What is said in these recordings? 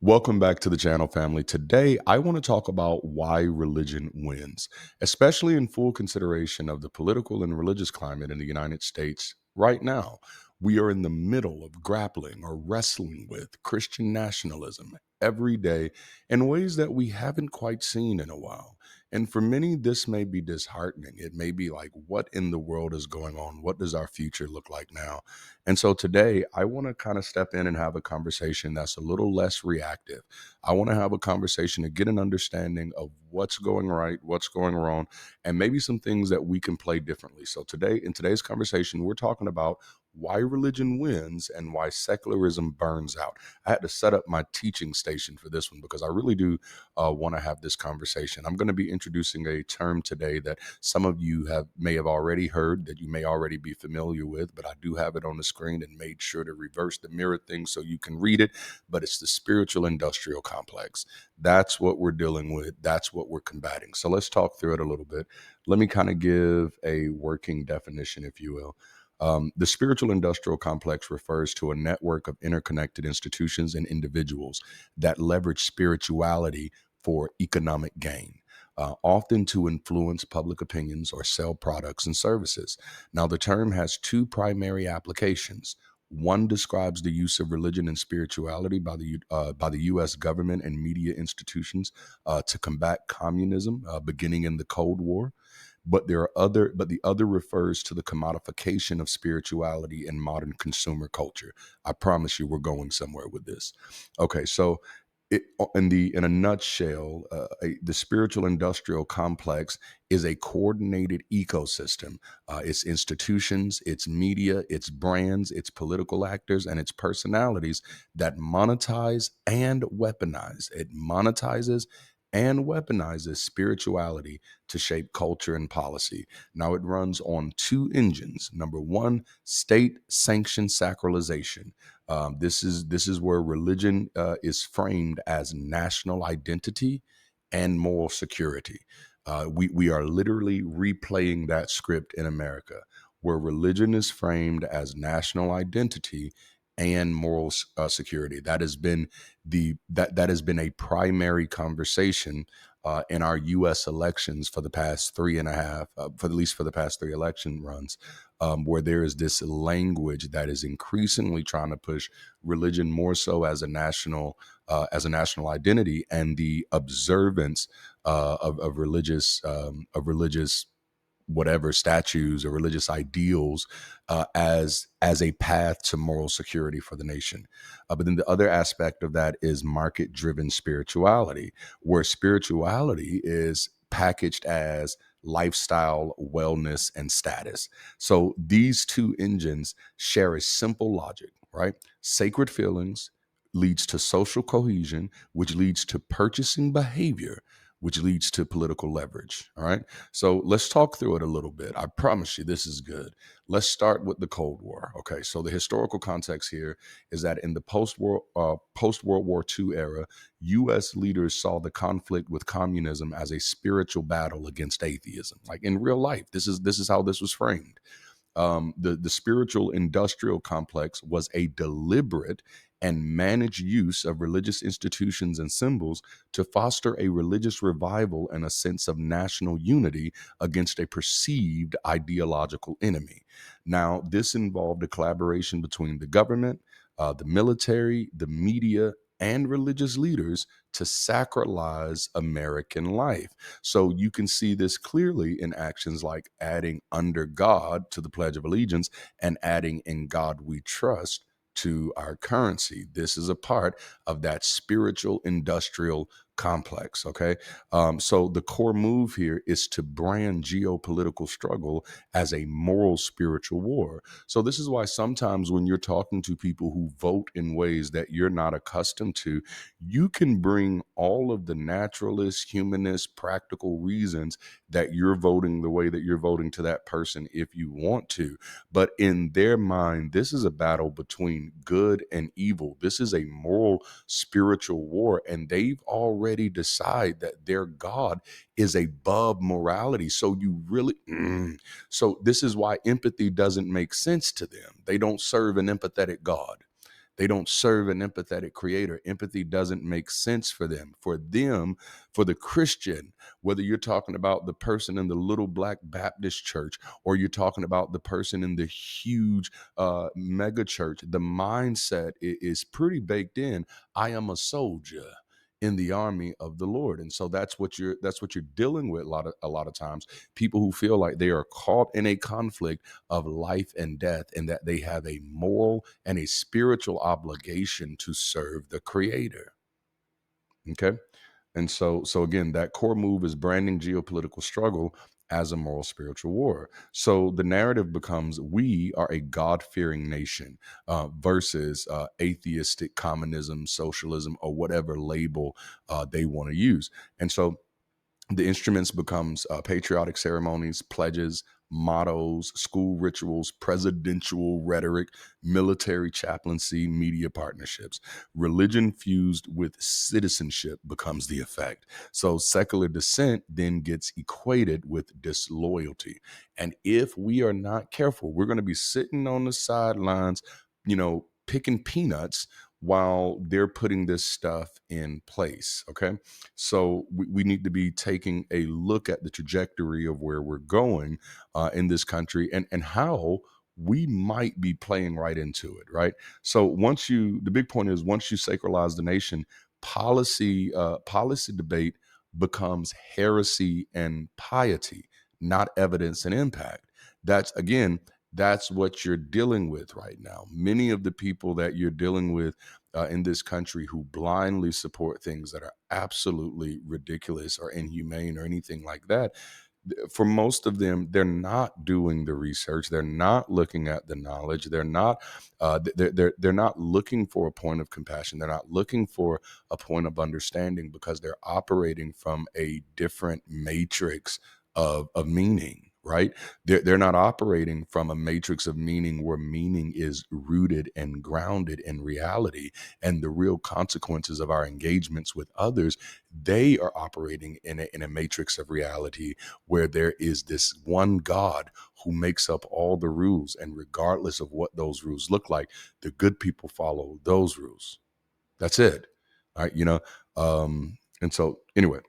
Welcome back to the channel, family. Today, I want to talk about why religion wins, especially in full consideration of the political and religious climate in the United States right now. We are in the middle of grappling or wrestling with Christian nationalism every day in ways that we haven't quite seen in a while. And for many, this may be disheartening. It may be like, what in the world is going on? What does our future look like now? And so today, I want to kind of step in and have a conversation that's a little less reactive. I want to have a conversation to get an understanding of what's going right, what's going wrong, and maybe some things that we can play differently. So today, in today's conversation, we're talking about why religion wins and why secularism burns out. I had to set up my teaching station for this one because I really do want to have this conversation. I'm going to be introducing a term today that some of you may have already heard, that you may already be familiar with, but I do have it on the screen and made sure to reverse the mirror thing so you can read it. But it's the spiritual industrial complex. That's what we're dealing with. That's what we're combating. So let's talk through it a little bit. Let me kind of give a working definition, if you will. The spiritual industrial complex refers to a network of interconnected institutions and individuals that leverage spirituality for economic gain, often to influence public opinions or sell products and services. Now, the term has two primary applications. One describes the use of religion and spirituality by the U.S. government and media institutions to combat communism, beginning in the Cold War. But the other refers to the commodification of spirituality in modern consumer culture. I promise you, we're going somewhere with this. Okay, so in a nutshell, the spiritual industrial complex is a coordinated ecosystem. Its institutions, its media, its brands, its political actors, and its personalities that monetize and weaponize. It monetizes and weaponizes spirituality to shape culture and policy. Now, it runs on two engines. Number one, state sanctioned sacralization. This is where religion is framed as national identity and moral security. We are literally replaying that script in America, where religion is framed as national identity and moral security. That has been a primary conversation in our U.S. elections for the past three and a half, for at least for the past three election runs, where there is this language that is increasingly trying to push religion more so as a national identity and the observance of religious whatever statues or religious ideals as a path to moral security for the nation. But then the other aspect of that is market driven spirituality, where spirituality is packaged as lifestyle, wellness, and status. So these two engines share a simple logic, right? Sacred feelings leads to social cohesion, which leads to purchasing behavior, which leads to political leverage. All right. So let's talk through it a little bit. I promise you this is good. Let's start with the Cold War. Okay. So the historical context here is that in the post World War II era, U.S. leaders saw the conflict with communism as a spiritual battle against atheism. Like in real life, this is how this was framed. The spiritual industrial complex was a deliberate and managed use of religious institutions and symbols to foster a religious revival and a sense of national unity against a perceived ideological enemy. Now, this involved a collaboration between the government, the military, the media, and religious leaders to sacralize American life. So you can see this clearly in actions like adding under God to the Pledge of Allegiance and adding in God we trust to our currency. This is a part of that spiritual industrial complex. Okay. So the core move here is to brand geopolitical struggle as a moral spiritual war. So this is why sometimes when you're talking to people who vote in ways that you're not accustomed to, you can bring all of the naturalist, humanist, practical reasons that you're voting the way that you're voting to that person if you want to. But in their mind, this is a battle between good and evil. This is a moral, spiritual war. And they've already decided that their God is above morality. So you really, so this is why empathy doesn't make sense to them. They don't serve an empathetic God. They don't serve an empathetic creator. Empathy doesn't make sense for them. For them, for the Christian, whether you're talking about the person in the little black Baptist church or you're talking about the person in the huge mega church, the mindset is pretty baked in. I am a soldier in the army of the Lord. And so that's what you're dealing with a lot of times. People who feel like they are caught in a conflict of life and death, and that they have a moral and a spiritual obligation to serve the creator. Okay. And so again, that core move is branding geopolitical struggle as a moral spiritual war. So the narrative becomes we are a God-fearing nation versus atheistic communism, socialism, or whatever label they want to use. And so the instruments becomes patriotic ceremonies, pledges, mottos, school rituals, presidential rhetoric, military chaplaincy, media partnerships. Religion fused with citizenship becomes the effect. So secular dissent then gets equated with disloyalty. And if we are not careful, we're going to be sitting on the sidelines, picking peanuts while they're putting this stuff in place. Okay. So we need to be taking a look at the trajectory of where we're going in this country, and how we might be playing right into it, right? So the big point is once you sacralize the nation, policy debate becomes heresy and piety, not evidence and impact. That's again, that's what you're dealing with right now. Many of the people that you're dealing with in this country who blindly support things that are absolutely ridiculous or inhumane or anything like that, for most of them, they're not doing the research. They're not looking at the knowledge. They're not. They're not looking for a point of compassion. They're not looking for a point of understanding because they're operating from a different matrix of meaning. Right? They're not operating from a matrix of meaning where meaning is rooted and grounded in reality and the real consequences of our engagements with others. They are operating in a matrix of reality where there is this one God who makes up all the rules. And regardless of what those rules look like, the good people follow those rules. That's it. All right. And so anyway,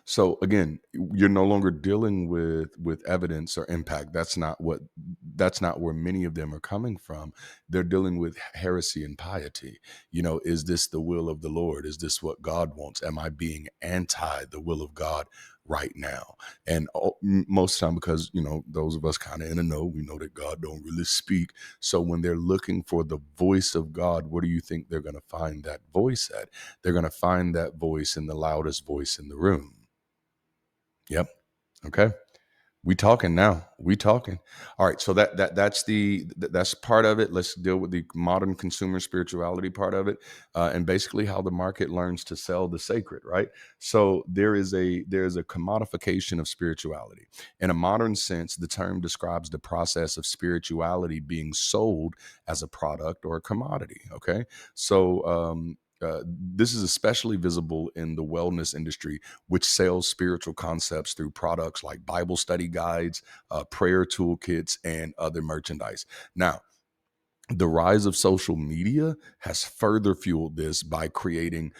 so again, you're no longer dealing with evidence or impact. That's not where many of them are coming from. They're dealing with heresy and piety. Is this the will of the Lord? Is this what God wants? Am I being anti the will of God right now? And most of the time, because those of us kind of in the know, we know that God don't really speak. So when they're looking for the voice of God, where do you think they're going to find that voice at? They're going to find that voice in the loudest voice in the room. Yep. Okay. We talking now. We talking. All right. So that's part of it. Let's deal with the modern consumer spirituality part of it, and basically how the market learns to sell the sacred. Right. So there is a commodification of spirituality. In a modern sense, the term describes the process of spirituality being sold as a product or a commodity. Okay. So this is especially visible in the wellness industry, which sells spiritual concepts through products like Bible study guides, prayer toolkits, and other merchandise. Now, the rise of social media has further fueled this by creating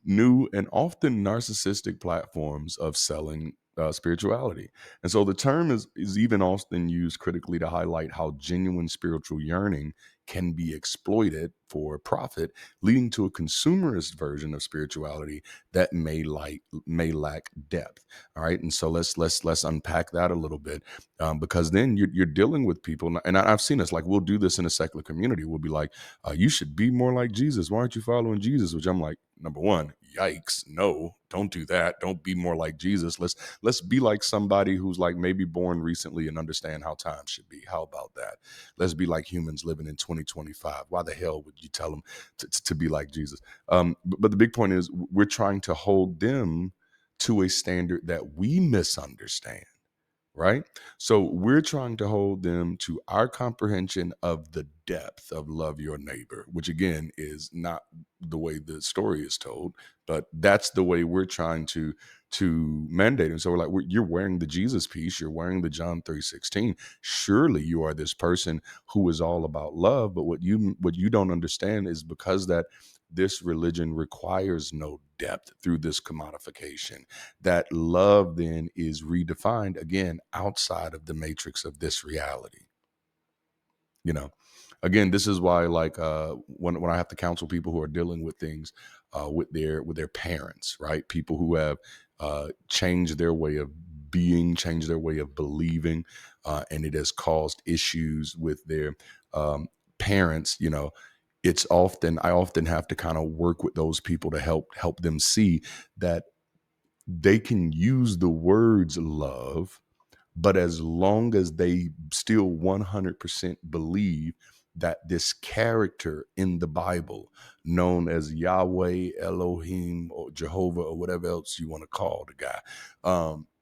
new and often narcissistic platforms of selling spirituality. And so the term is even often used critically to highlight how genuine spiritual yearning can be exploited for profit, leading to a consumerist version of spirituality that may lack depth. All right, and so let's unpack that a little bit, because then you're dealing with people, and I've seen this. Like we'll do this in a secular community. We'll be like, "You should be more like Jesus. Why aren't you following Jesus?" Which I'm like, number one, yikes, no, don't do that. Don't be more like Jesus. Let's be like somebody who's like maybe born recently and understand how time should be. How about that? Let's be like humans living in 2025. Why the hell would you tell them to be like Jesus? But the big point is we're trying to hold them to a standard that we misunderstand, right? So we're trying to hold them to our comprehension of the depth of love your neighbor, which again is not the way the story is told, but that's the way we're trying to mandate. And so we're like, you're wearing the Jesus piece, you're wearing the John 3:16. Surely you are this person who is all about love. But what you don't understand is because that this religion requires no depth through this commodification, that love then is redefined again outside of the matrix of this reality. You know, again, this is why, like, when I have to counsel people who are dealing with things with their parents, right? People who have changed their way of being, changed their way of believing, and it has caused issues with their parents. I often have to kind of work with those people to help them see that they can use the words love, but as long as they still 100% believe that this character in the Bible, known as Yahweh, Elohim, or Jehovah, or whatever else you want to call the guy,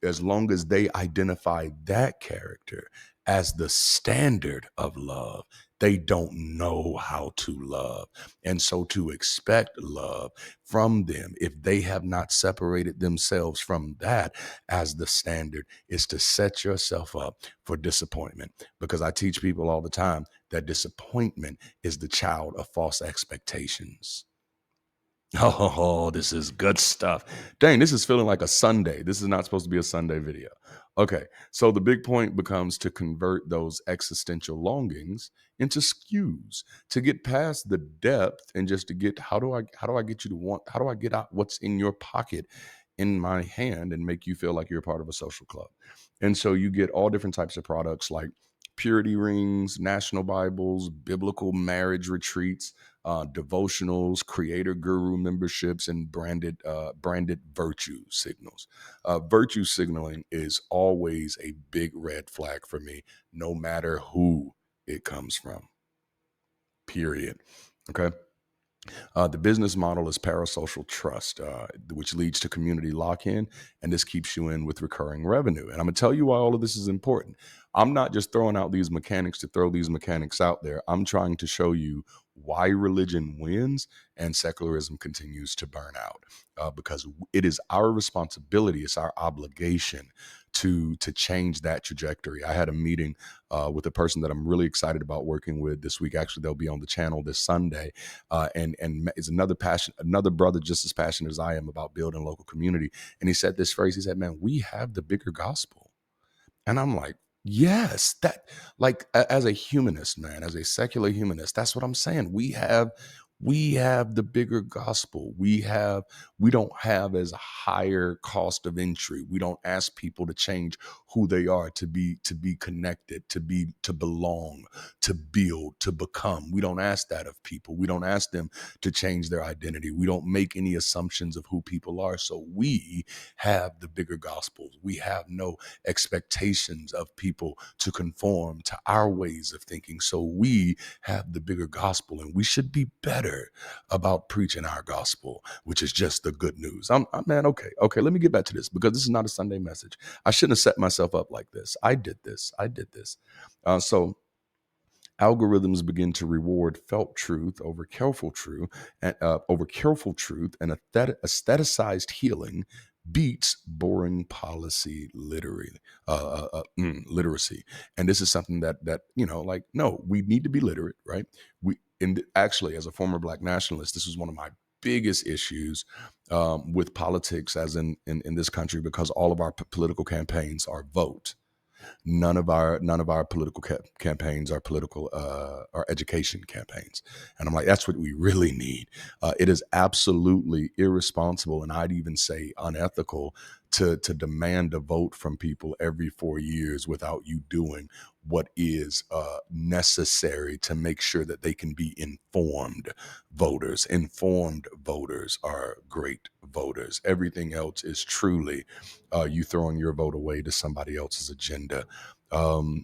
as long as they identify that character as the standard of love, they don't know how to love. And so to expect love from them, if they have not separated themselves from that as the standard, is to set yourself up for disappointment. Because I teach people all the time that disappointment is the child of false expectations. Oh, this is good stuff. Dang, this is feeling like a Sunday. This is not supposed to be a Sunday video. Okay, so the big point becomes to convert those existential longings into skews, to get past the depth and just to get, how do I get you to want, how do I get out what's in your pocket in my hand and make you feel like you're a part of a social club. And so you get all different types of products like purity rings, national Bibles, biblical marriage retreats, devotionals, creator guru memberships, and branded virtue signals. Virtue signaling is always a big red flag for me, no matter who it comes from. Period. Okay. The business model is parasocial trust, which leads to community lock-in, and this keeps you in with recurring revenue. And I'm going to tell you why all of this is important. I'm not just throwing out these mechanics to throw these mechanics out there. I'm trying to show you why religion wins and secularism continues to burn out, because it is our responsibility, it's our obligation to change that trajectory. I had a meeting with a person that I'm really excited about working with this week. Actually, they'll be on the channel this Sunday, and is another brother just as passionate as I am about building local community. And he said this phrase. He said, "Man, we have the bigger gospel." And I'm like, yes, that, like, as a humanist, man, as a secular humanist, that's what I'm saying. We have the bigger gospel. We don't have as higher cost of entry. We don't ask people to change who they are, to be connected, to belong, to build, to become. We don't ask that of people. We don't ask them to change their identity. We don't make any assumptions of who people are. So we have the bigger gospels. We have no expectations of people to conform to our ways of thinking. So we have the bigger gospel, and we should be better about preaching our gospel, which is just the good news. Man, okay, let me get back to this, because this is not a Sunday message. I shouldn't have set myself up like this. I did this. So algorithms begin to reward felt truth over careful truth, and aestheticized healing beats boring policy literacy. And this is something that like, no, we need to be literate, right? Actually, as a former Black nationalist, this was one of my biggest issues with politics as in this country, because all of our political campaigns are vote. None of our political campaigns are political or education campaigns. And I'm like, that's what we really need. It is absolutely irresponsible, and I'd even say unethical, to demand a vote from people every 4 years without you doing what is necessary to make sure that they can be informed voters. Informed voters are great voters. Everything else is truly you throwing your vote away to somebody else's agenda.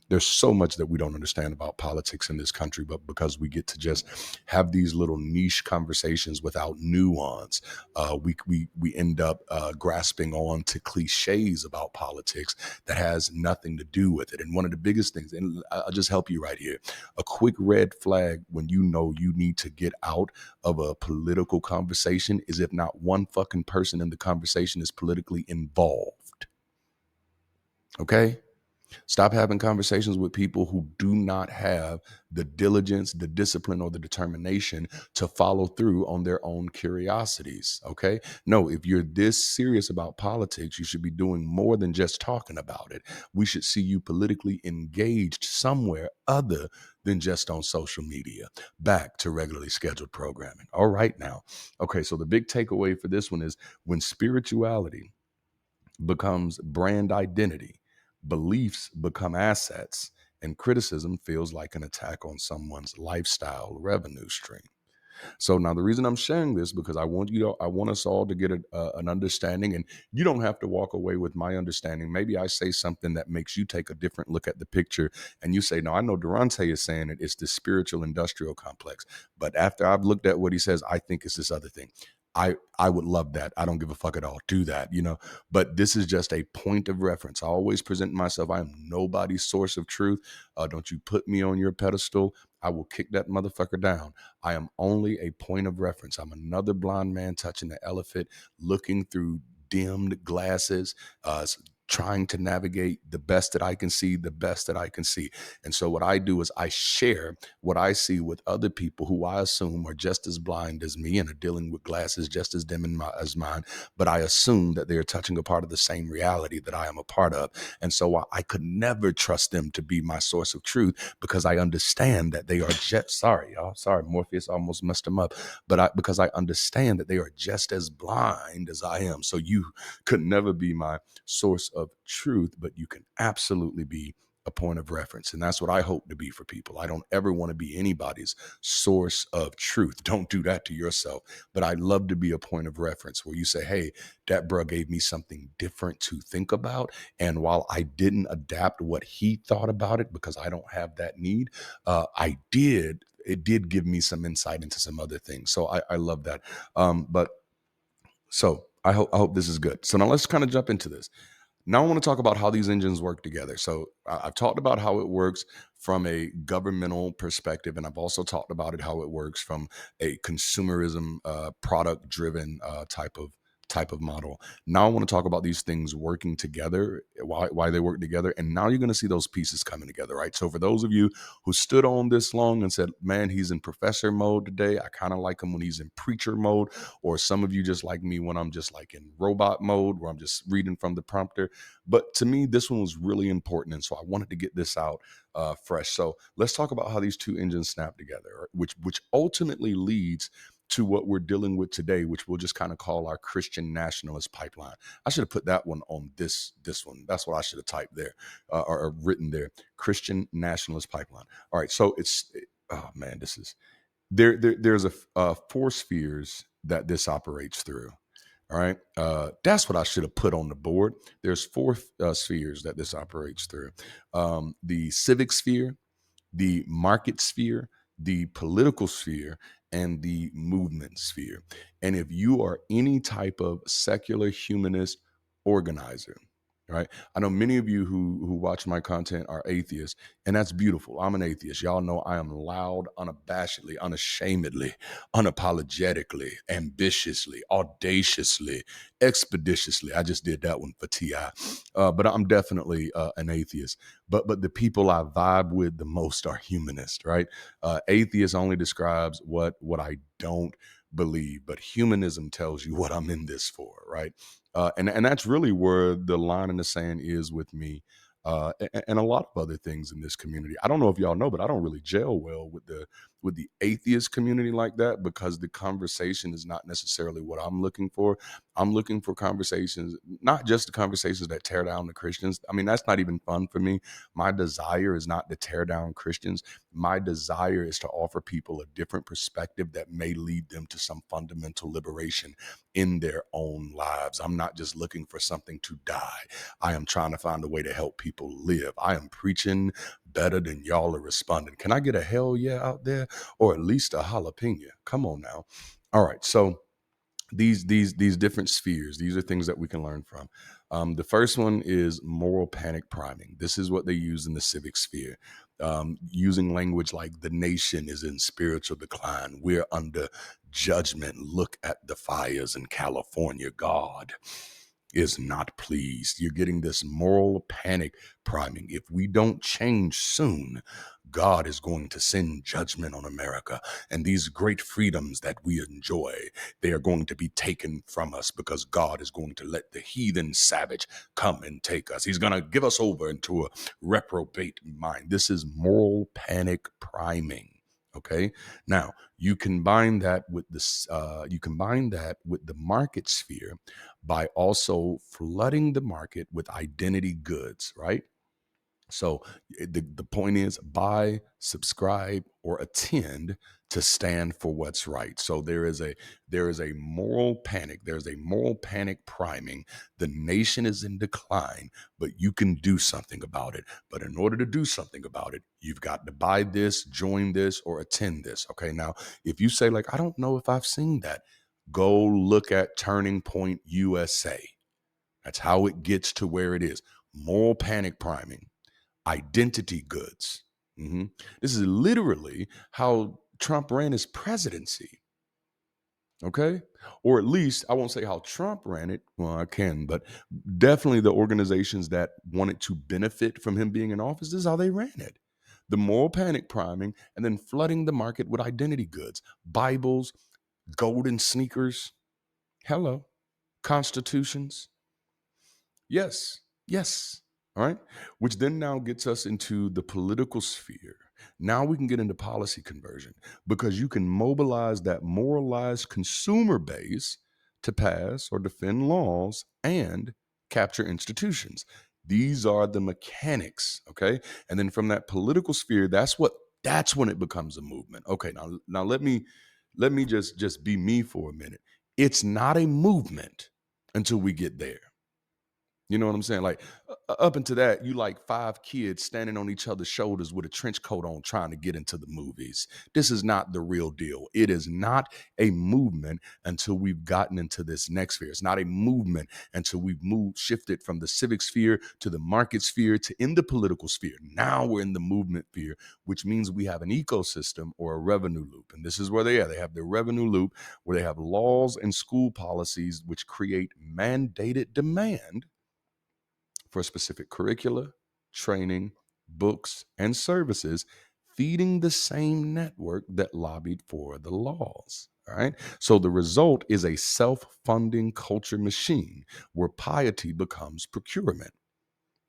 There's so much that we don't understand about politics in this country, but because we get to just have these little niche conversations without nuance, we end up grasping on to cliches about politics that has nothing to do with it. And one of the biggest things, and I'll just help you right here, a quick red flag when you know you need to get out of a political conversation is if not one fucking person in the conversation is politically involved. Okay? Stop having conversations with people who do not have the diligence, the discipline, or the determination to follow through on their own curiosities. Okay. No, if you're this serious about politics, you should be doing more than just talking about it. We should see you politically engaged somewhere other than just on social media. Back to regularly scheduled programming. All right, now. Okay. So the big takeaway for this one is when spirituality becomes brand identity, beliefs become assets, and criticism feels like an attack on someone's lifestyle revenue stream. So now the reason I'm sharing this because I want us all to get an understanding, and you don't have to walk away with my understanding. Maybe I say something that makes you take a different look at the picture, and you say, "No, I know Darante is saying it. It's the spiritual industrial complex." But after I've looked at what he says, I think it's this other thing. I would love that. I don't give a fuck at all. Do that, you know. But this is just a point of reference. I always present myself. I am nobody's source of truth. Don't you put me on your pedestal. I will kick that motherfucker down. I am only a point of reference. I'm another blind man touching the elephant, looking through dimmed glasses, trying to navigate the best that I can see, the best that I can see. And so what I do is I share what I see with other people who I assume are just as blind as me and are dealing with glasses just as dim as mine. But I assume that they are touching a part of the same reality that I am a part of. And so I could never trust them to be my source of truth because I understand that they are just, sorry, y'all, sorry, Morpheus almost messed them up. But because I understand that they are just as blind as I am. So you could never be my source of truth, but you can absolutely be a point of reference. And that's what I hope to be for people. I don't ever want to be anybody's source of truth. Don't do that to yourself. But I love to be a point of reference where you say, hey, that bro gave me something different to think about. And while I didn't adapt what he thought about it because I don't have that need, it did give me some insight into some other things. So I love that. But so I hope this is good. So now let's kind of jump into this. Now I want to talk about how these engines work together. So I've talked about how it works from a governmental perspective, and I've also talked about it how it works from a consumerism, product-driven type of model. Now I want to talk about these things working together, why they work together, and now you're going to see those pieces coming together, right? So for those of you who stood on this long and said, "Man, he's in professor mode today. I kind of like him when he's in preacher mode," or some of you just like me when I'm just like in robot mode, where I'm just reading from the prompter. But to me, this one was really important. And so I wanted to get this out fresh. So let's talk about how these two engines snap together, which ultimately leads to what we're dealing with today, which we'll just kind of call our Christian nationalist pipeline. I should have put that one on this one. That's what I should have typed there or written there. Christian nationalist pipeline. All right. So oh man, this is there's four spheres that this operates through. All right. That's what I should have put on the board. There's four spheres that this operates through. The civic sphere, the market sphere, the political sphere, and the movement sphere. And if you are any type of secular humanist organizer, right? I know many of you who watch my content are atheists, and that's beautiful. I'm an atheist. Y'all know I am loud, unabashedly, unashamedly, unapologetically, ambitiously, audaciously, expeditiously. I just did that one for T.I. But I'm definitely an atheist. But the people I vibe with the most are humanists, right? Atheist only describes what I don't believe, but humanism tells you what I'm in this for, right? And that's really where the line in the sand is with me, and a lot of other things in this community. I don't know if y'all know, but I don't really gel well with with the atheist community like that, because the conversation is not necessarily what I'm looking for. I'm looking for conversations, not just the conversations that tear down the Christians. I mean, that's not even fun for me. My desire is not to tear down Christians. My desire is to offer people a different perspective that may lead them to some fundamental liberation in their own lives. I'm not just looking for something to die. I am trying to find a way to help people live. I am preaching better than y'all are responding. Can I get a hell yeah out there? Or at least a jalapeno? Come on now. All right. So these different spheres, these are things that we can learn from. The first one is moral panic priming. This is what they use in the civic sphere, using language like the nation is in spiritual decline, we're under judgment, look at the fires in California, God is not pleased. You're getting this moral panic priming. If we don't change soon, God is going to send judgment on America, and these great freedoms that we enjoy, they are going to be taken from us because God is going to let the heathen savage come and take us. He's going to give us over into a reprobate mind. This is moral panic priming. Okay. Now you combine that with this. You combine that with the market sphere by also flooding the market with identity goods. Right. So the point is buy, subscribe, or attend to stand for what's right. So there is a moral panic. There's a moral panic priming. The nation is in decline, but you can do something about it. But in order to do something about it, you've got to buy this, join this, or attend this. Okay. Now, if you say, like, I don't know if I've seen that, go look at Turning Point USA. That's how it gets to where it is. Moral panic priming, identity goods. This is literally how Trump ran his presidency. Okay. Or at least I won't say how Trump ran it. Well, I can, but definitely the organizations that wanted to benefit from him being in office, this is how they ran it. The moral panic priming and then flooding the market with identity goods, Bibles, golden sneakers, hello, constitutions. Yes, yes. All right. Which then now gets us into the political sphere. Now we can get into policy conversion because you can mobilize that moralized consumer base to pass or defend laws and capture institutions. These are the mechanics. Okay. And then from that political sphere, that's when it becomes a movement. Okay. Now let me just be me for a minute. It's not a movement until we get there. You know what I'm saying? Like up until that, you like five kids standing on each other's shoulders with a trench coat on trying to get into the movies. This is not the real deal. It is not a movement until we've gotten into this next sphere. It's not a movement until we've shifted from the civic sphere to the market sphere to in the political sphere. Now we're in the movement sphere, which means we have an ecosystem or a revenue loop. And this is where they are. They have their revenue loop where they have laws and school policies which create mandated demand for specific curricula, training, books, and services, feeding the same network that lobbied for the laws. All right. So the result is a self funding culture machine where piety becomes procurement.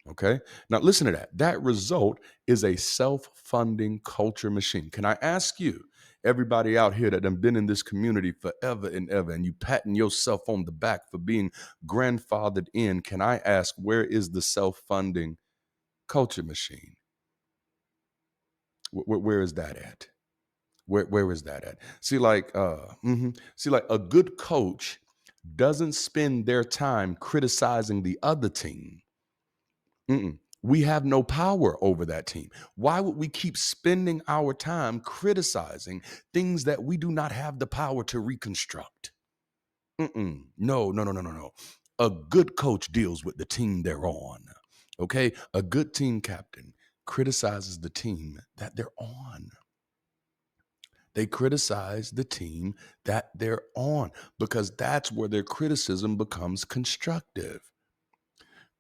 Okay. Now listen to that. That result is a self funding culture machine. Can I ask you, everybody out here that have been in this community forever and ever, and you patting yourself on the back for being grandfathered in, can I ask, where is the self funding culture machine? Where is that at? Where is that at? See, like a good coach doesn't spend their time criticizing the other team. Mm-mm. We have no power over that team. Why would we keep spending our time criticizing things that we do not have the power to reconstruct? Mm-mm. No, no, no, no, no, no. A good coach deals with the team they're on. Okay. A good team captain criticizes the team that they're on. They criticize the team that they're on because that's where their criticism becomes constructive.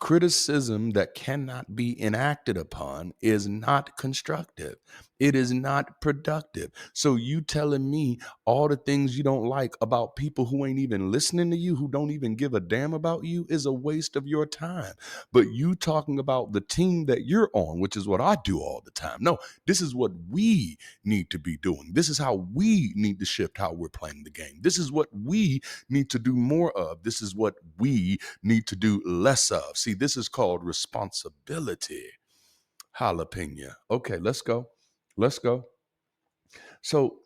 Criticism that cannot be enacted upon is not constructive. It is not productive. So you telling me all the things you don't like about people who ain't even listening to you, who don't even give a damn about you, is a waste of your time. But you talking about the team that you're on, which is what I do all the time. No, this is what we need to be doing. This is how we need to shift how we're playing the game. This is what we need to do more of. This is what we need to do less of. See, this is called responsibility. Jalapeno. Okay, let's go. Let's go. So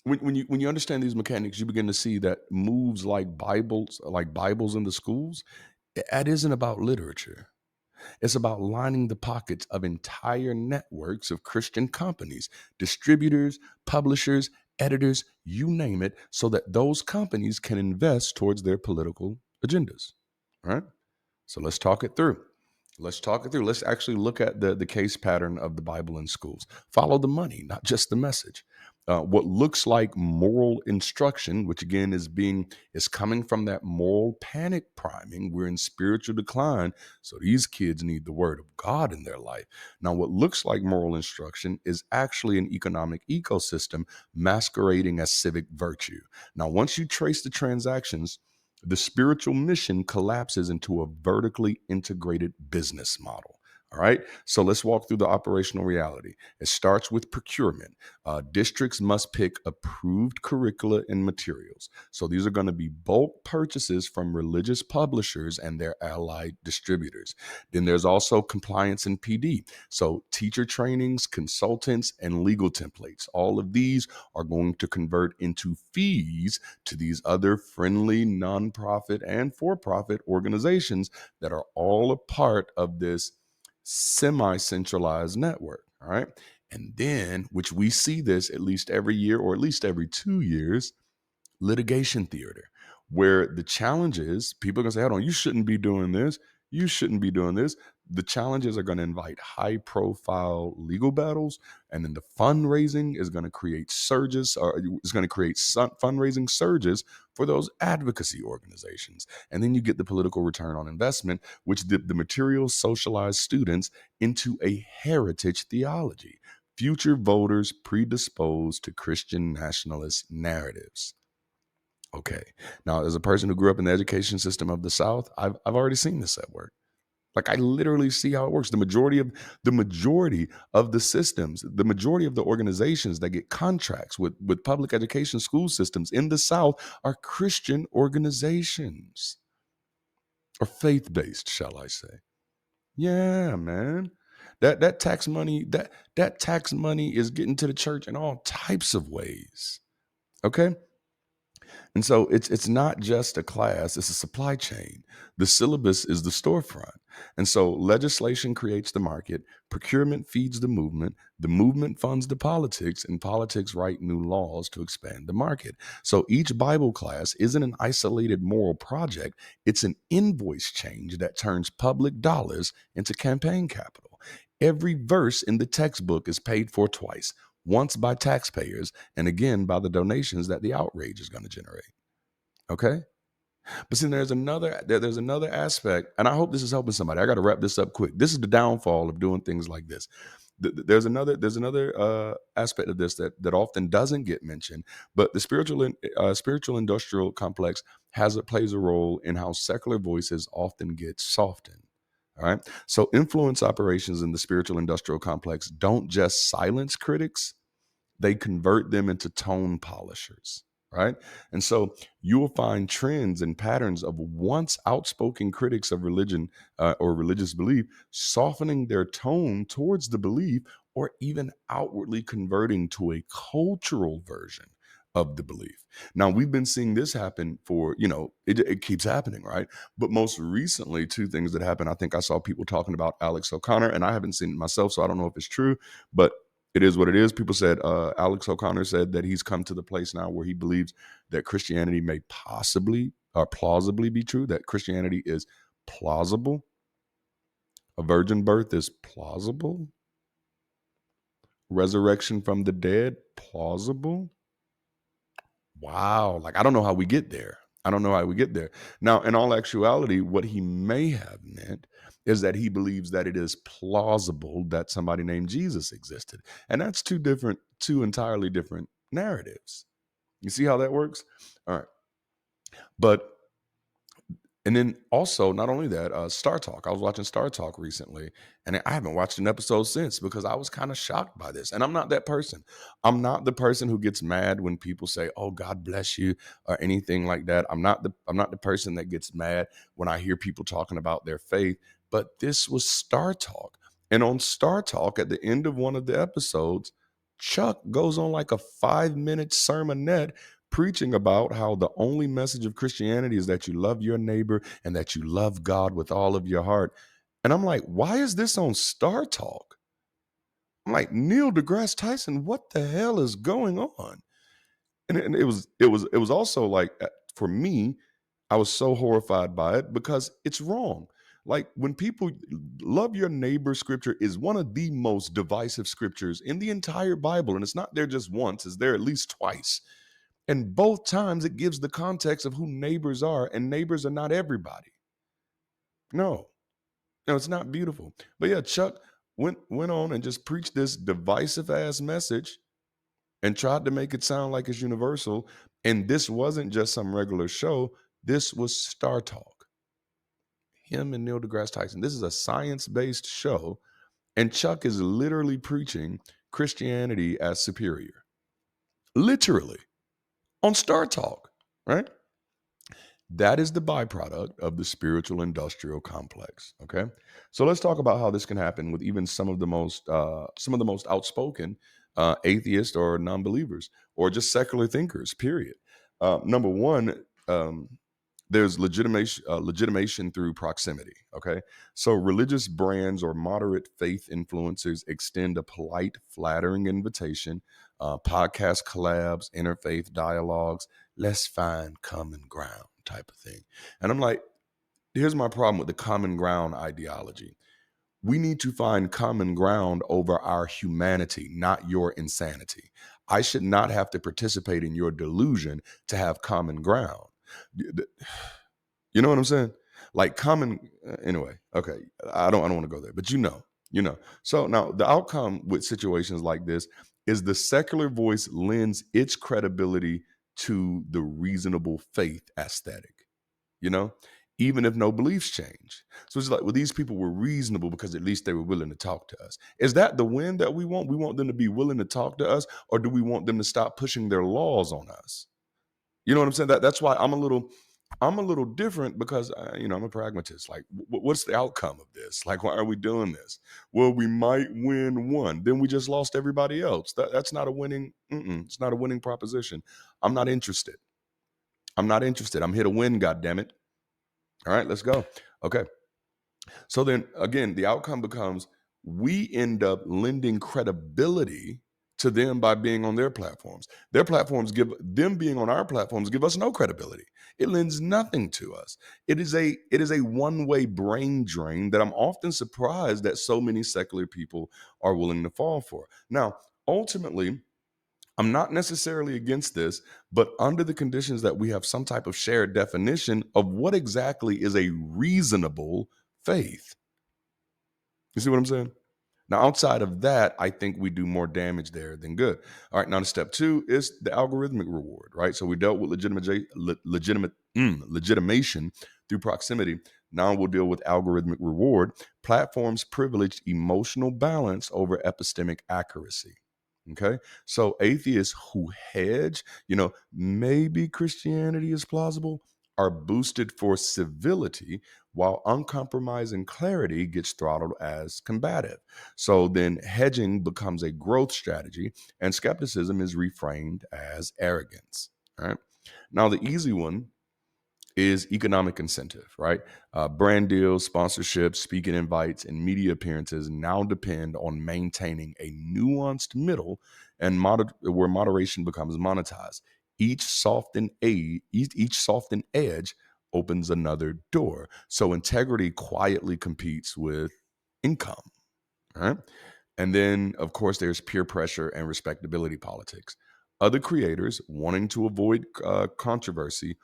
when you understand these mechanics, you begin to see that moves like Bibles in the schools, that isn't about literature. It's about lining the pockets of entire networks of Christian companies, distributors, publishers, editors, you name it, so that those companies can invest towards their political agendas. All right. So let's talk it through. Let's talk it through. Let's actually look at the case pattern of the Bible in schools. Follow the money, not just the message. What looks like moral instruction, which again is coming from that moral panic priming. We're in spiritual decline, so these kids need the word of God in their life. Now, what looks like moral instruction is actually an economic ecosystem masquerading as civic virtue. Now, once you trace the transactions, the spiritual mission collapses into a vertically integrated business model. All right. So let's walk through the operational reality. It starts with procurement. Districts must pick approved curricula and materials. So these are going to be bulk purchases from religious publishers and their allied distributors. Then there's also compliance and PD. So teacher trainings, consultants, and legal templates. All of these are going to convert into fees to these other friendly nonprofit and for-profit organizations that are all a part of this semi-centralized network. All right. And then, which we see this at least every year or at least every 2 years, litigation theater, where the challenge is people are going to say, hold on, you shouldn't be doing this. You shouldn't be doing this. The challenges are going to invite high profile legal battles. And then the fundraising is going to create surges, or is going to create fundraising surges for those advocacy organizations. And then you get the political return on investment, which the materials socialize students into a heritage theology. Future voters predisposed to Christian nationalist narratives. Okay. Now, as a person who grew up in the education system of the South, I've already seen this at work. Like I literally see how it works. The majority of the systems, the majority of the organizations that get contracts with public education school systems in the South are Christian organizations, or faith-based, shall I say. Yeah, man. That tax money, that tax money is getting to the church in all types of ways. Okay? And so it's not just a class, it's a supply chain. The syllabus is the storefront. And so legislation creates the market, procurement feeds the movement funds the politics, and politics write new laws to expand the market. So each Bible class isn't an isolated moral project, it's an invoice change that turns public dollars into campaign capital. Every verse in the textbook is paid for twice, once by taxpayers and again by the donations that the outrage is going to generate. Okay. But see, there's another aspect, and I hope this is helping somebody. I got to wrap this up quick. This is the downfall of doing things like this. There's another aspect of this that often doesn't get mentioned, but the spiritual industrial complex plays a role in how secular voices often get softened. All right. So influence operations in the spiritual industrial complex don't just silence critics, they convert them into tone polishers, right? And so you will find trends and patterns of once outspoken critics of religion or religious belief softening their tone towards the belief, or even outwardly converting to a cultural version of the belief. Now, we've been seeing this happen for, it keeps happening, right? But most recently, two things that happened. I think I saw people talking about Alex O'Connor, and I haven't seen it myself, so I don't know if it's true, but it is what it is. People said Alex O'Connor said that he's come to the place now where he believes that Christianity may possibly or plausibly be true, that Christianity is plausible. A virgin birth is plausible. Resurrection from the dead, plausible. Wow. Like, I don't know how we get there. I don't know how we get there. Now, in all actuality, what he may have meant is that he believes that it is plausible that somebody named Jesus existed. And that's two entirely different narratives. You see how that works? All right. But and then also, not only that, Star Talk. I was watching Star Talk recently, and I haven't watched an episode since because I was kind of shocked by this. And I'm not that person. I'm not the person who gets mad when people say, "Oh, God bless you," or anything like that. I'm not the person that gets mad when I hear people talking about their faith. But this was Star Talk, and on Star Talk, at the end of one of the episodes, Chuck goes on like a 5-minute sermonette preaching about how the only message of Christianity is that you love your neighbor and that you love God with all of your heart. And I'm like, why is this on Star Talk? I'm like, Neil deGrasse Tyson, what the hell is going on? And it was also like, for me, I was so horrified by it because it's wrong. Like, when people love your neighbor scripture is one of the most divisive scriptures in the entire Bible. And it's not there just once, it's there at least twice. And both times it gives the context of who neighbors are, and neighbors are not everybody. No, no, it's not beautiful. But yeah, Chuck went on and just preached this divisive ass message and tried to make it sound like it's universal. And this wasn't just some regular show. This was Star Talk. Him and Neil deGrasse Tyson. This is a science-based show, and Chuck is literally preaching Christianity as superior. Literally on Star Talk, right? That is the byproduct of the spiritual industrial complex. Okay, so let's talk about how this can happen with even some of the most outspoken atheists or non-believers or just secular thinkers. Period. Number one, there's legitimation through proximity. Okay, so religious brands or moderate faith influencers extend a polite, flattering invitation. Podcast collabs, interfaith dialogues. Let's find common ground type of thing. And I'm like, here's my problem with the common ground ideology. We need to find common ground over our humanity, not your insanity. I should not have to participate in your delusion to have common ground. You know what I'm saying? Like common anyway. Okay, I don't want to go there, but you know. So now the outcome with situations like this is the secular voice lends its credibility to the reasonable faith aesthetic, you know, even if no beliefs change. So it's like, well, these people were reasonable because at least they were willing to talk to us. Is that the win that we want? We want them to be willing to talk to us, or do we want them to stop pushing their laws on us? You know what I'm saying? That's why I'm a little different because I'm a pragmatist. Like, what's the outcome of this? Like, why are we doing this? Well, we might win one, then we just lost everybody else. That's not a winning. It's not a winning proposition. I'm not interested. I'm not interested. I'm here to win. God damn it! All right, let's go. Okay. So then again, the outcome becomes we end up lending credibility to them by being on their platforms. Their platforms give them being on our platforms give us no credibility. It lends nothing to us. It is a one-way brain drain that I'm often surprised that so many secular people are willing to fall for. Now, ultimately, I'm not necessarily against this, but under the conditions that we have some type of shared definition of what exactly is a reasonable faith. You see what I'm saying? Now, outside of that, I think we do more damage there than good. All right, now the step two is the algorithmic reward, right? So we dealt with legitimation through proximity. Now we'll deal with algorithmic reward. Platforms privileged emotional balance over epistemic accuracy. Okay, so atheists who hedge, maybe Christianity is plausible, are boosted for civility, while uncompromising clarity gets throttled as combative. So then hedging becomes a growth strategy, and skepticism is reframed as arrogance. All right. Now, the easy one is economic incentive, right? Brand deals, sponsorships, speaking invites, and media appearances now depend on maintaining a nuanced middle and where moderation becomes monetized. Each softened edge opens another door. So integrity quietly competes with income, right? And then, of course, there's peer pressure and respectability politics. Other creators wanting to avoid controversy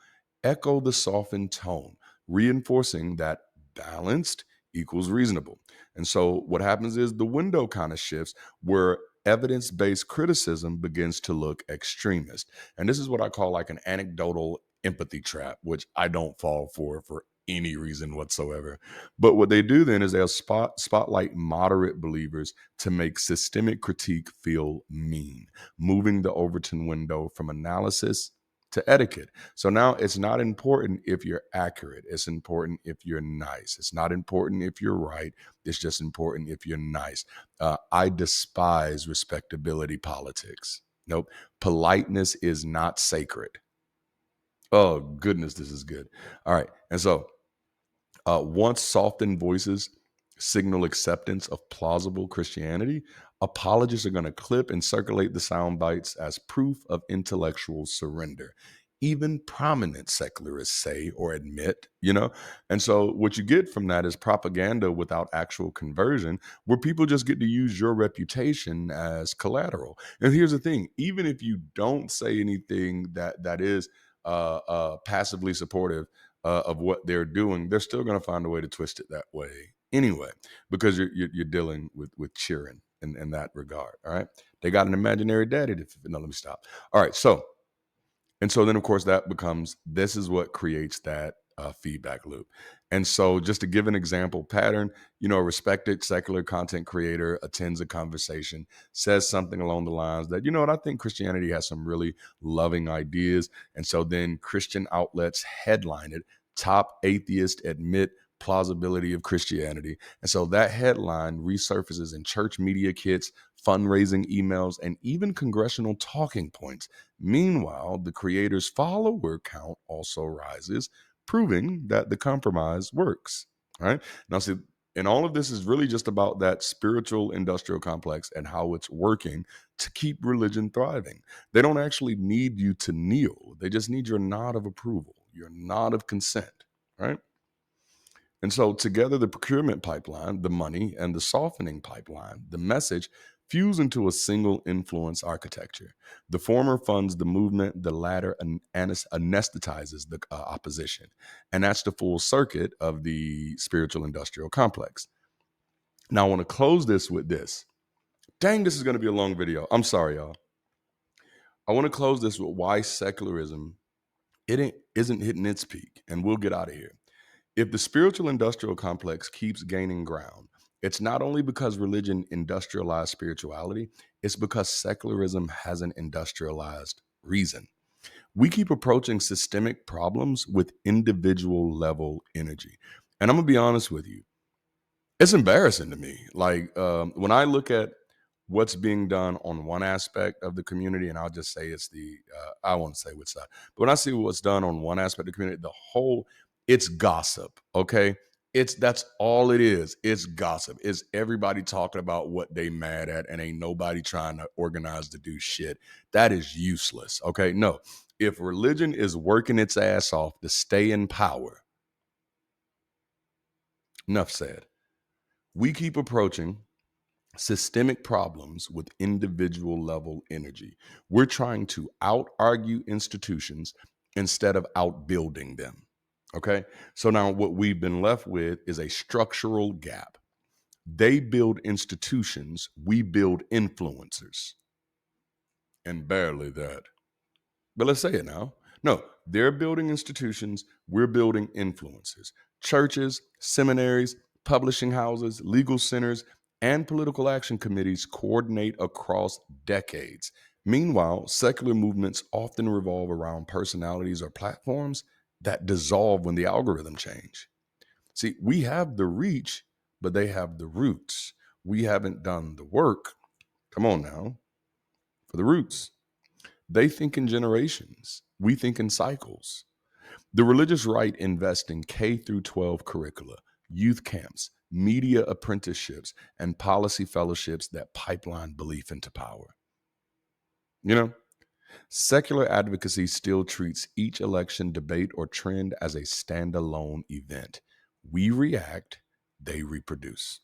echo the softened tone, reinforcing that balanced equals reasonable. And so what happens is the window kind of shifts where evidence-based criticism begins to look extremist. And this is what I call like an anecdotal empathy trap, which I don't fall for any reason whatsoever. But what they do then is they'll spotlight moderate believers to make systemic critique feel mean, moving the Overton window from analysis to etiquette. So now it's not important if you're accurate. It's important if you're nice. It's not important if you're right. It's just important if you're nice. I despise respectability politics. Nope. Politeness is not sacred. Oh, goodness, this is good. All right. And so once softened voices signal acceptance of plausible Christianity, apologists are going to clip and circulate the sound bites as proof of intellectual surrender. Even prominent secularists say or admit. And so what you get from that is propaganda without actual conversion, where people just get to use your reputation as collateral. And here's the thing: even if you don't say anything that is passively supportive of what they're doing, they're still going to find a way to twist it that way anyway, because you're dealing with cheering in that regard. All right, they got an imaginary daddy. No, let me stop. All right, so then, of course, this is what creates that feedback loop. And so just to give an example pattern, a respected secular content creator attends a conversation, says something along the lines that, what, I think Christianity has some really loving ideas. And so then Christian outlets headline it, top atheists admit plausibility of Christianity. And so that headline resurfaces in church media kits, fundraising emails, and even congressional talking points. Meanwhile, the creator's follower count also rises, proving that the compromise works. Right now, see, and all of this is really just about that spiritual industrial complex and how it's working to keep religion thriving. They don't actually need you to kneel, they just need your nod of approval, your nod of consent. Right. And so, together, the procurement pipeline, the money, and the softening pipeline, the message, fuse into a single influence architecture. The former funds the movement, the latter anesthetizes the opposition. And that's the full circuit of the spiritual industrial complex. Now, I want to close this with this. Dang, this is going to be a long video. I'm sorry, y'all. I want to close this with why secularism isn't hitting its peak, and we'll get out of here. If the spiritual industrial complex keeps gaining ground, it's not only because religion industrialized spirituality, it's because secularism hasn't industrialized reason. We keep approaching systemic problems with individual level energy. And I'm going to be honest with you, it's embarrassing to me. Like when I look at what's being done on one aspect of the community, and I'll just say it's I won't say which side, but when I see what's done on one aspect of the community, it's gossip. Okay. That's all it is. It's gossip. It's everybody talking about what they mad at, and ain't nobody trying to organize to do shit. That is useless. Okay. No, if religion is working its ass off to stay in power, enough said. We keep approaching systemic problems with individual level energy. We're trying to out argue institutions instead of outbuilding them. Okay. So now what we've been left with is a structural gap. They build institutions, we build influencers, and barely that. But let's say it now. No, they're building institutions, we're building influencers. Churches, seminaries, publishing houses, legal centers, and political action committees coordinate across decades. Meanwhile, secular movements often revolve around personalities or platforms that dissolve when the algorithm change. See, we have the reach, but they have the roots. We haven't done the work. Come on now, for the roots. They think in generations. We think in cycles. The religious right invests in K through 12 curricula, youth camps, media apprenticeships, and policy fellowships that pipeline belief into power. You know, secular advocacy still treats each election debate or trend as a standalone event. We react, they reproduce.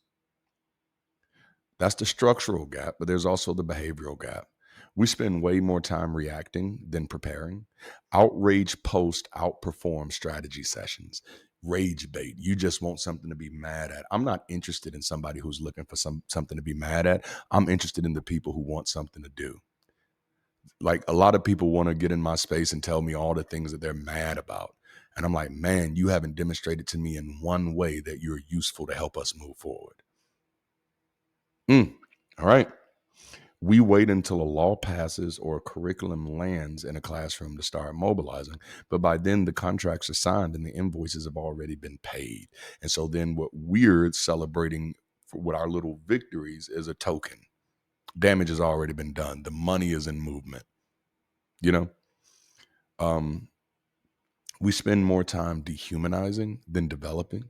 That's the structural gap, but there's also the behavioral gap. We spend way more time reacting than preparing. Outrage post outperform strategy sessions. Rage bait. You just want something to be mad at. I'm not interested in somebody who's looking for something to be mad at. I'm interested in the people who want something to do. Like, a lot of people want to get in my space and tell me all the things that they're mad about. And I'm like, man, you haven't demonstrated to me in one way that you're useful to help us move forward. All right. We wait until a law passes or a curriculum lands in a classroom to start mobilizing. But by then, the contracts are signed and the invoices have already been paid. And so then what we're celebrating with our little victories is a token. Damage has already been done. The money is in movement. You know, we spend more time dehumanizing than developing.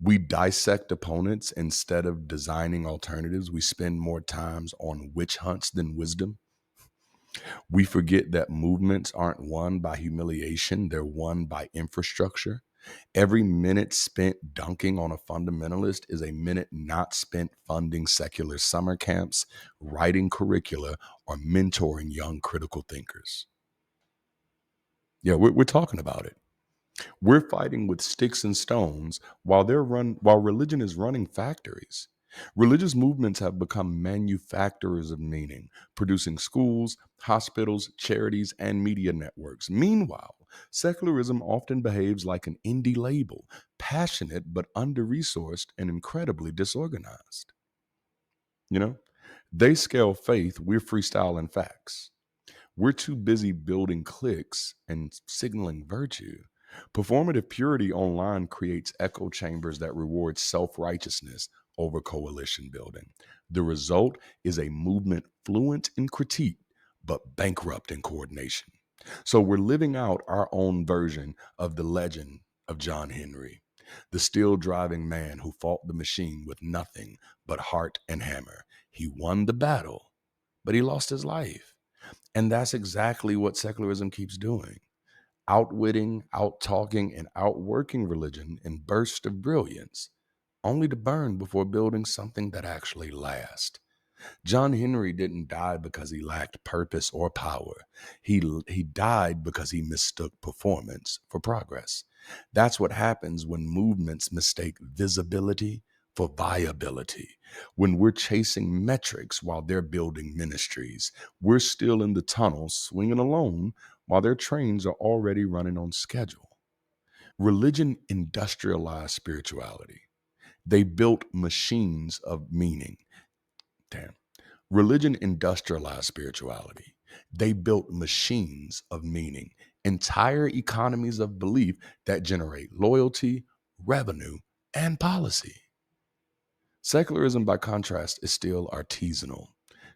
We dissect opponents instead of designing alternatives. We spend more times on witch hunts than wisdom. We forget that movements aren't won by humiliation, they're won by infrastructure. Every minute spent dunking on a fundamentalist is a minute not spent funding secular summer camps, writing curricula, or mentoring young critical thinkers. Yeah, we're talking about it. We're fighting with sticks and stones while religion is running factories. Religious movements have become manufacturers of meaning, producing schools, hospitals, charities, and media networks. Meanwhile, secularism often behaves like an indie label, passionate but under-resourced and incredibly disorganized. You know, they scale faith, we're freestyling facts. We're too busy building cliques and signaling virtue. Performative purity online creates echo chambers that reward self righteousness over coalition building. The result is a movement fluent in critique, but bankrupt in coordination. So we're living out our own version of the legend of John Henry, the steel driving man who fought the machine with nothing but heart and hammer. He won the battle, but he lost his life. And that's exactly what secularism keeps doing: outwitting, outtalking, and outworking religion in bursts of brilliance, only to burn before building something that actually lasts. John Henry didn't die because he lacked purpose or power. He died because he mistook performance for progress. That's what happens when movements mistake visibility for viability. When we're chasing metrics while they're building ministries, we're still in the tunnel swinging alone while their trains are already running on schedule. Religion industrialized spirituality. They built machines of meaning. Damn. Religion industrialized spirituality. They built machines of meaning, entire economies of belief that generate loyalty, revenue, and policy. Secularism, by contrast, is still artisanal,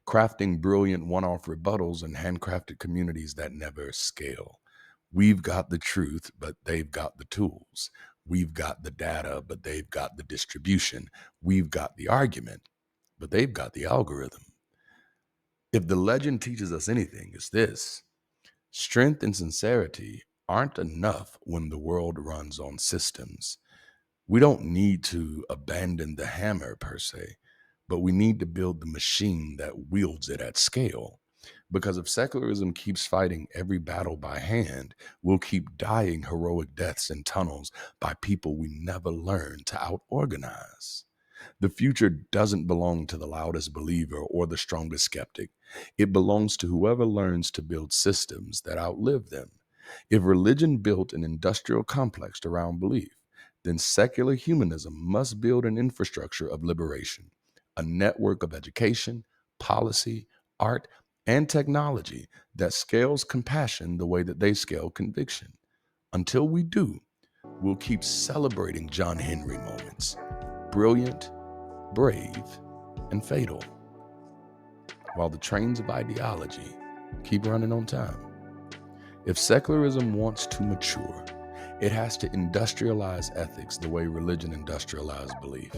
crafting brilliant one off rebuttals and handcrafted communities that never scale. We've got the truth, but they've got the tools. We've got the data, but they've got the distribution. We've got the argument, but they've got the algorithm. If the legend teaches us anything, it's this: strength and sincerity aren't enough when the world runs on systems. We don't need to abandon the hammer per se, but we need to build the machine that wields it at scale. Because if secularism keeps fighting every battle by hand, we'll keep dying heroic deaths in tunnels by people we never learned to out-organize. The future doesn't belong to the loudest believer or the strongest skeptic. It belongs to whoever learns to build systems that outlive them. If religion built an industrial complex around belief, then secular humanism must build an infrastructure of liberation, a network of education, policy, art, and technology that scales compassion the way that they scale conviction. Until we do, we'll keep celebrating John Henry moments: brilliant, brave, and fatal, while the trains of ideology keep running on time. If secularism wants to mature, it has to industrialize ethics the way religion industrialized belief.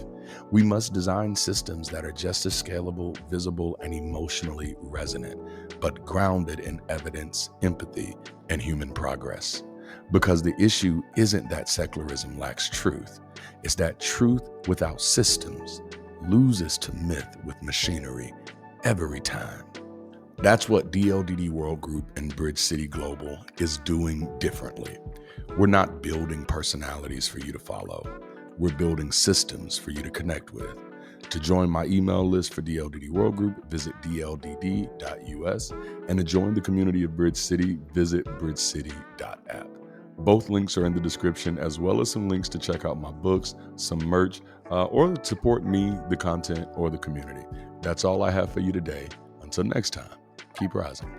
We must design systems that are just as scalable, visible, and emotionally resonant, but grounded in evidence, empathy, and human progress. Because the issue isn't that secularism lacks truth, it's that truth without systems loses to myth with machinery every time. That's what DLDD World Group and Bridge City Global is doing differently. We're not building personalities for you to follow. We're building systems for you to connect with. To join my email list for DLDD World Group, visit dldd.us, and to join the community of Bridge City, visit bridgecity.app. Both links are in the description, as well as some links to check out my books, some merch, or support me, the content, or the community. That's all I have for you today. Until next time, keep rising.